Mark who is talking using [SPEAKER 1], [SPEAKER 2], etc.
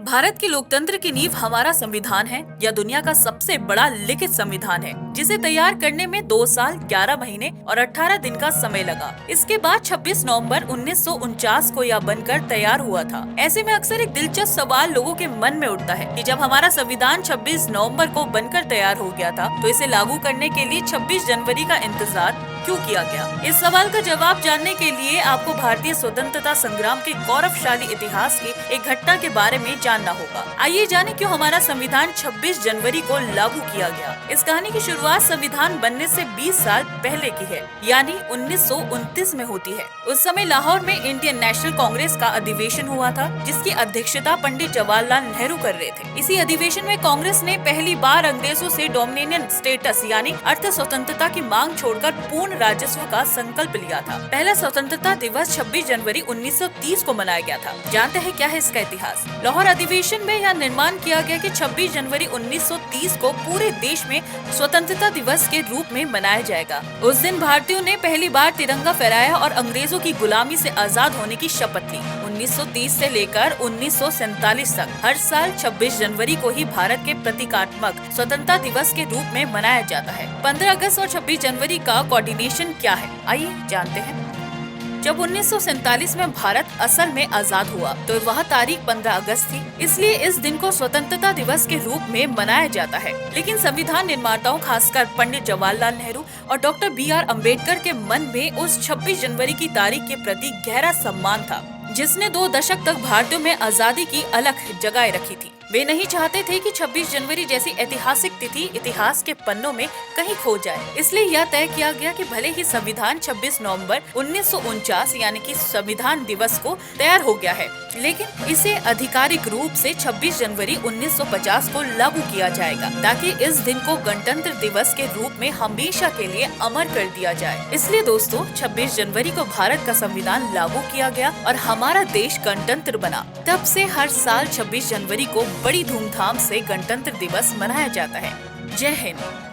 [SPEAKER 1] भारत के लोकतंत्र की नींव हमारा संविधान है या दुनिया का सबसे बड़ा लिखित संविधान है, जिसे तैयार करने में 2 साल 11 महीने और 18 दिन का समय लगा। इसके बाद 26 नवंबर 1949 को यह बनकर तैयार हुआ था। ऐसे में अक्सर एक दिलचस्प सवाल लोगों के मन में उठता है कि जब हमारा संविधान 26 नवंबर को बनकर तैयार हो गया था, तो इसे लागू करने के लिए 26 जनवरी का इंतजार क्यों किया गया? इस सवाल का जवाब जानने के लिए आपको भारतीय स्वतंत्रता संग्राम के गौरवशाली इतिहास की एक घटना के बारे में जानना होगा। आइए जाने क्यों हमारा संविधान 26 जनवरी को लागू किया गया। इस कहानी की शुरुआत संविधान बनने से 20 साल पहले की है, यानी 1929 में होती है। उस समय लाहौर में इंडियन नेशनल कांग्रेस का अधिवेशन हुआ था, जिसकी अध्यक्षता पंडित जवाहरलाल नेहरू कर रहे थे। इसी अधिवेशन में कांग्रेस ने पहली बार अंग्रेजों से डोमिनियन स्टेटस यानी अर्थ स्वतंत्रता की मांग छोड़कर पूर्ण राजस्व का संकल्प लिया था। पहला स्वतंत्रता दिवस 26 जनवरी 1930 को मनाया गया था। जानते हैं क्या है इसका इतिहास? लाहौर अधिवेशन में यह निर्माण किया गया कि 26 जनवरी 1930 को पूरे देश में स्वतंत्रता दिवस के रूप में मनाया जाएगा। उस दिन भारतीयों ने पहली बार तिरंगा फहराया और अंग्रेजों की गुलामी से आजाद होने की शपथ ली। 1930 से लेकर 1947 तक हर साल 26 जनवरी को ही भारत के प्रतीकात्मक स्वतंत्रता दिवस के रूप में मनाया जाता है। 15 अगस्त और 26 जनवरी का कोऑर्डिनेशन क्या है, आइए जानते हैं। जब 1947 में भारत असल में आजाद हुआ तो वह तारीख 15 अगस्त थी, इसलिए इस दिन को स्वतंत्रता दिवस के रूप में मनाया जाता है। लेकिन संविधान निर्माताओं खासकर पंडित जवाहरलाल नेहरू और डॉक्टर BR अम्बेडकर के मन में उस 26 जनवरी की तारीख के प्रति गहरा सम्मान था, जिसने 2 दशक तक भारतीयों में आजादी की अलग जगह रखी थी। वे नहीं चाहते थे कि 26 जनवरी जैसी ऐतिहासिक तिथि इतिहास के पन्नों में कहीं खो जाए। इसलिए यह तय किया गया कि भले ही संविधान 26 नवंबर 1949 यानी कि संविधान दिवस को तैयार हो गया है, लेकिन इसे आधिकारिक रूप से 26 जनवरी 1950 को लागू किया जाएगा, ताकि इस दिन को गणतंत्र दिवस के रूप में हमेशा के लिए अमर कर दिया जाए। इसलिए दोस्तों, 26 जनवरी को भारत का संविधान लागू किया गया और हमारा देश गणतंत्र बना। तब से हर साल 26 जनवरी को बड़ी धूमधाम से गणतंत्र दिवस मनाया जाता है। जय हिंद।